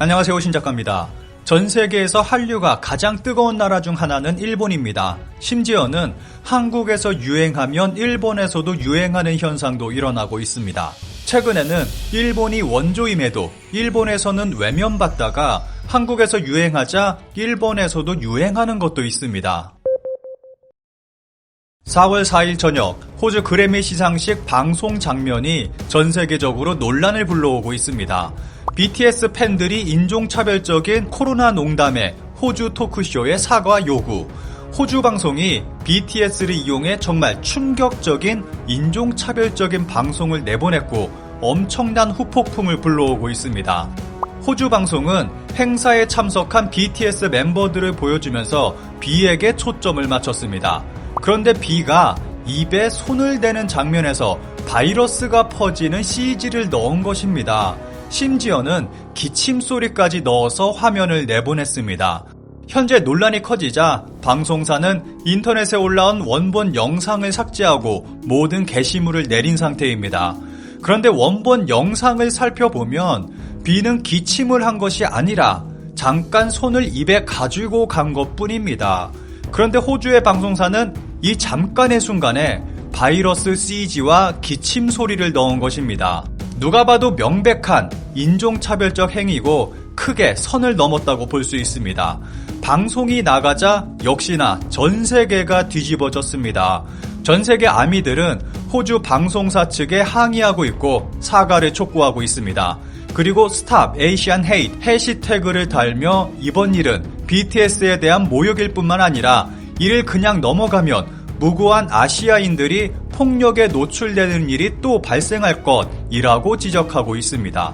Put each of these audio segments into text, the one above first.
안녕하세요, 신작가입니다. 전 세계에서 한류가 가장 뜨거운 나라 중 하나는 일본입니다. 심지어는 한국에서 유행하면 일본에서도 유행하는 현상도 일어나고 있습니다. 최근에는 일본이 원조임에도 일본에서는 외면받다가 한국에서 유행하자 일본에서도 유행하는 것도 있습니다. 4월 4일 저녁 호주 그래미 시상식 방송 장면이 전 세계적으로 논란을 불러오고 있습니다. BTS 팬들이 인종차별적인 코로나 농담에 호주 토크쇼의 사과 요구. 호주 방송이 BTS를 이용해 정말 충격적인 인종차별적인 방송을 내보냈고 엄청난 후폭풍을 불러오고 있습니다. 호주 방송은 행사에 참석한 BTS 멤버들을 보여주면서 B에게 초점을 맞췄습니다. 그런데 B가 입에 손을 대는 장면에서 바이러스가 퍼지는 CG를 넣은 것입니다. 심지어는 기침 소리까지 넣어서 화면을 내보냈습니다. 현재 논란이 커지자 방송사는 인터넷에 올라온 원본 영상을 삭제하고 모든 게시물을 내린 상태입니다. 그런데 원본 영상을 살펴보면 B는 기침을 한 것이 아니라 잠깐 손을 입에 가지고 간 것뿐입니다. 그런데 호주의 방송사는 이 잠깐의 순간에 바이러스 CG와 기침 소리를 넣은 것입니다. 누가 봐도 명백한 인종차별적 행위고 크게 선을 넘었다고 볼 수 있습니다. 방송이 나가자 역시나 전 세계가 뒤집어졌습니다. 전 세계 아미들은 호주 방송사 측에 항의하고 있고 사과를 촉구하고 있습니다. 그리고 Stop Asian Hate 해시태그를 달며 이번 일은 BTS에 대한 모욕일 뿐만 아니라 이를 그냥 넘어가면 무고한 아시아인들이 폭력에 노출되는 일이 또 발생할 것이라고 지적하고 있습니다.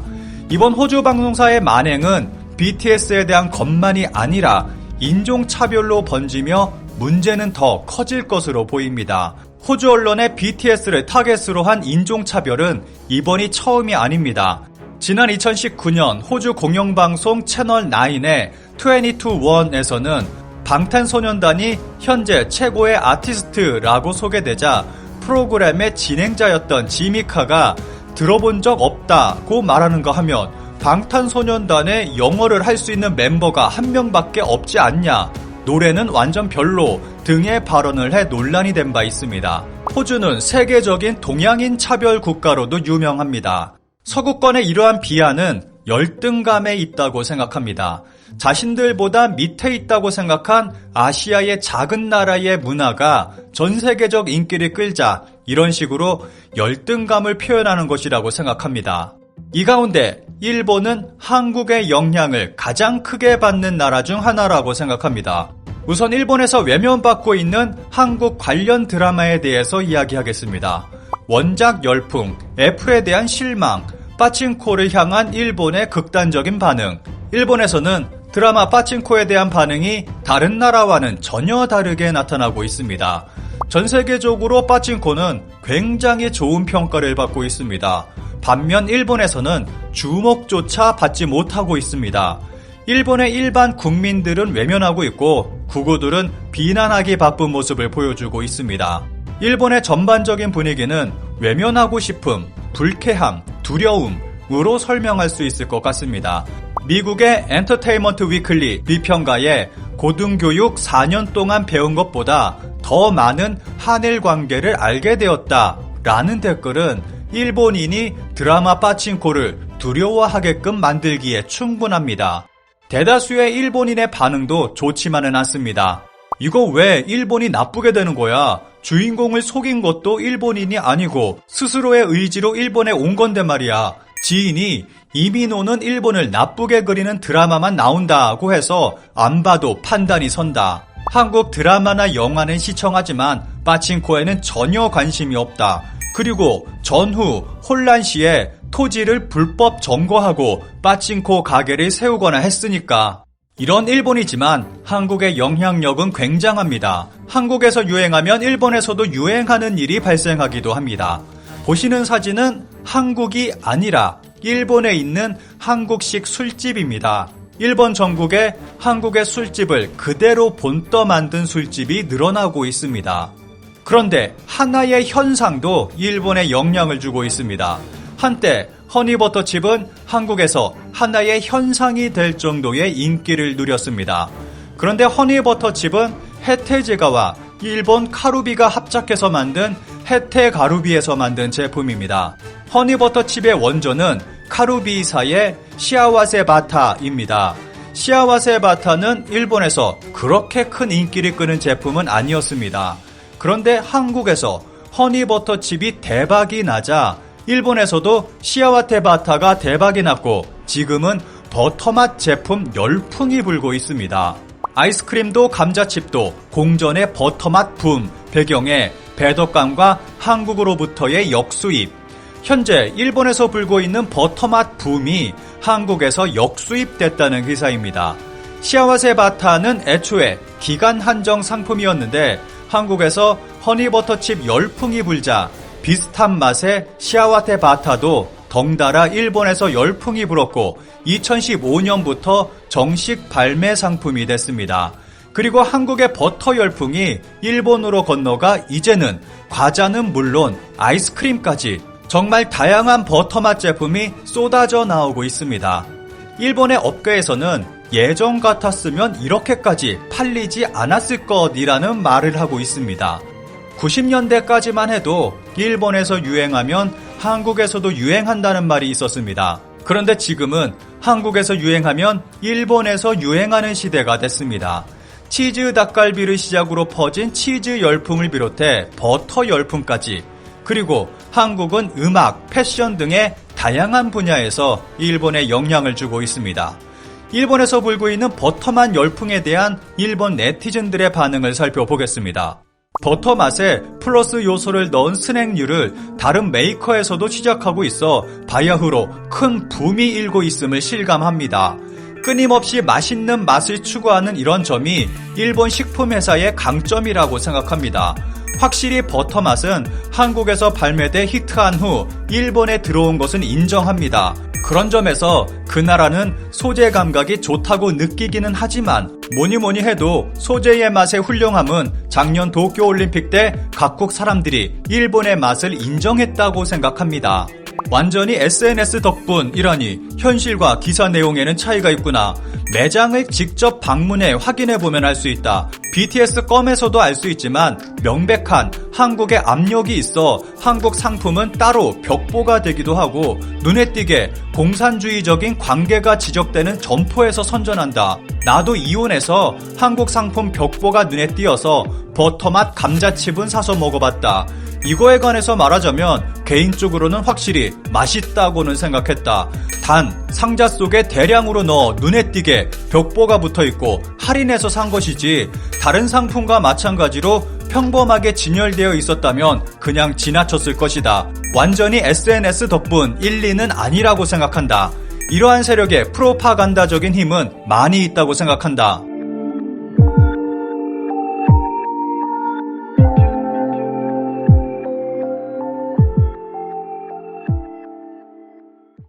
이번 호주 방송사의 만행은 BTS에 대한 것만이 아니라 인종차별로 번지며 문제는 더 커질 것으로 보입니다. 호주 언론의 BTS를 타겟으로 한 인종차별은 이번이 처음이 아닙니다. 지난 2019년 호주 공영방송 채널9의 22ONE에서는 방탄소년단이 현재 최고의 아티스트라고 소개되자 프로그램의 진행자였던 지미카가 들어본 적 없다고 말하는 거 하면 방탄소년단에 영어를 할 수 있는 멤버가 한 명밖에 없지 않냐, 노래는 완전 별로 등의 발언을 해 논란이 된 바 있습니다. 호주는 세계적인 동양인 차별 국가로도 유명합니다. 서구권의 이러한 비하는 열등감에 있다고 생각합니다. 자신들보다 밑에 있다고 생각한 아시아의 작은 나라의 문화가 전 세계적 인기를 끌자 이런 식으로 열등감을 표현하는 것이라고 생각합니다. 이 가운데 일본은 한국의 영향을 가장 크게 받는 나라 중 하나라고 생각합니다. 우선 일본에서 외면받고 있는 한국 관련 드라마에 대해서 이야기하겠습니다. 원작 열풍, 애플에 대한 실망, 빠칭코를 향한 일본의 극단적인 반응. 일본에서는 드라마 빠칭코에 대한 반응이 다른 나라와는 전혀 다르게 나타나고 있습니다. 전 세계적으로 빠칭코는 굉장히 좋은 평가를 받고 있습니다. 반면 일본에서는 주목조차 받지 못하고 있습니다. 일본의 일반 국민들은 외면하고 있고 구구들은 비난하기 바쁜 모습을 보여주고 있습니다. 일본의 전반적인 분위기는 외면하고 싶음, 불쾌함, 두려움으로 설명할 수 있을 것 같습니다. 미국의 엔터테인먼트 위클리 비평가에 고등교육 4년 동안 배운 것보다 더 많은 한일 관계를 알게 되었다 라는 댓글은 일본인이 드라마 빠칭코를 두려워하게끔 만들기에 충분합니다. 대다수의 일본인의 반응도 좋지만은 않습니다. 이거 왜 일본이 나쁘게 되는 거야? 주인공을 속인 것도 일본인이 아니고 스스로의 의지로 일본에 온 건데 말이야. 지인이 이민호는 일본을 나쁘게 그리는 드라마만 나온다고 해서 안 봐도 판단이 선다. 한국 드라마나 영화는 시청하지만 빠칭코에는 전혀 관심이 없다. 그리고 전후 혼란 시에 토지를 불법 점거하고 빠칭코 가게를 세우거나 했으니까. 이런 일본이지만 한국의 영향력은 굉장합니다. 한국에서 유행하면 일본에서도 유행하는 일이 발생하기도 합니다. 보시는 사진은 한국이 아니라 일본에 있는 한국식 술집입니다. 일본 전국에 한국의 술집을 그대로 본떠 만든 술집이 늘어나고 있습니다. 그런데 하나의 현상도 일본에 영향을 주고 있습니다. 한때 허니버터칩은 한국에서 하나의 현상이 될 정도의 인기를 누렸습니다. 그런데 허니버터칩은 해태제과와 일본 카루비가 합작해서 만든 해태가루비에서 만든 제품입니다. 허니버터칩의 원조는 카루비사의 시아와세바타입니다. 시아와세바타는 일본에서 그렇게 큰 인기를 끄는 제품은 아니었습니다. 그런데 한국에서 허니버터칩이 대박이 나자 일본에서도 시아와세바타가 대박이 났고 지금은 버터맛 제품 열풍이 불고 있습니다. 아이스크림도 감자칩도 공전의 버터맛 붐 배경에 배덕감과 한국으로부터의 역수입. 현재 일본에서 불고 있는 버터맛 붐이 한국에서 역수입됐다는 기사입니다. 시아와세바타는 애초에 기간 한정 상품이었는데 한국에서 허니버터칩 열풍이 불자 비슷한 맛의 시아와세바타도 덩달아 일본에서 열풍이 불었고 2015년부터 정식 발매 상품이 됐습니다. 그리고 한국의 버터 열풍이 일본으로 건너가 이제는 과자는 물론 아이스크림까지 정말 다양한 버터맛 제품이 쏟아져 나오고 있습니다. 일본의 업계에서는 예전 같았으면 이렇게까지 팔리지 않았을 것이라는 말을 하고 있습니다. 90년대까지만 해도 일본에서 유행하면 한국에서도 유행한다는 말이 있었습니다. 그런데 지금은 한국에서 유행하면 일본에서 유행하는 시대가 됐습니다. 치즈 닭갈비를 시작으로 퍼진 치즈 열풍을 비롯해 버터 열풍까지, 그리고 한국은 음악, 패션 등의 다양한 분야에서 일본에 영향을 주고 있습니다. 일본에서 불고 있는 버터맛 열풍에 대한 일본 네티즌들의 반응을 살펴보겠습니다. 버터 맛에 플러스 요소를 넣은 스낵류를 다른 메이커에서도 시작하고 있어 바야흐로 큰 붐이 일고 있음을 실감합니다. 끊임없이 맛있는 맛을 추구하는 이런 점이 일본 식품회사의 강점이라고 생각합니다. 확실히 버터 맛은 한국에서 발매돼 히트한 후 일본에 들어온 것은 인정합니다. 그런 점에서 그 나라는 소재 감각이 좋다고 느끼기는 하지만 뭐니뭐니 해도 소재의 맛의 훌륭함은 작년 도쿄올림픽 때 각국 사람들이 일본의 맛을 인정했다고 생각합니다. 완전히 SNS 덕분이라니 현실과 기사 내용에는 차이가 있구나. 매장을 직접 방문해 확인해보면 알 수 있다. BTS 껌에서도 알 수 있지만 명백한 한국의 압력이 있어 한국 상품은 따로 벽보가 되기도 하고 눈에 띄게 공산주의적인 관계가 지적되는 점포에서 선전한다. 나도 이온에서 한국 상품 벽보가 눈에 띄어서 버터맛 감자칩은 사서 먹어봤다. 이거에 관해서 말하자면 개인적으로는 확실히 맛있다고는 생각했다. 단 상자 속에 대량으로 넣어 눈에 띄게 벽보가 붙어있고 할인해서 산 것이지 다른 상품과 마찬가지로 평범하게 진열되어 있었다면 그냥 지나쳤을 것이다. 완전히 SNS 덕분 1, 2는 아니라고 생각한다. 이러한 세력의 프로파간다적인 힘은 많이 있다고 생각한다.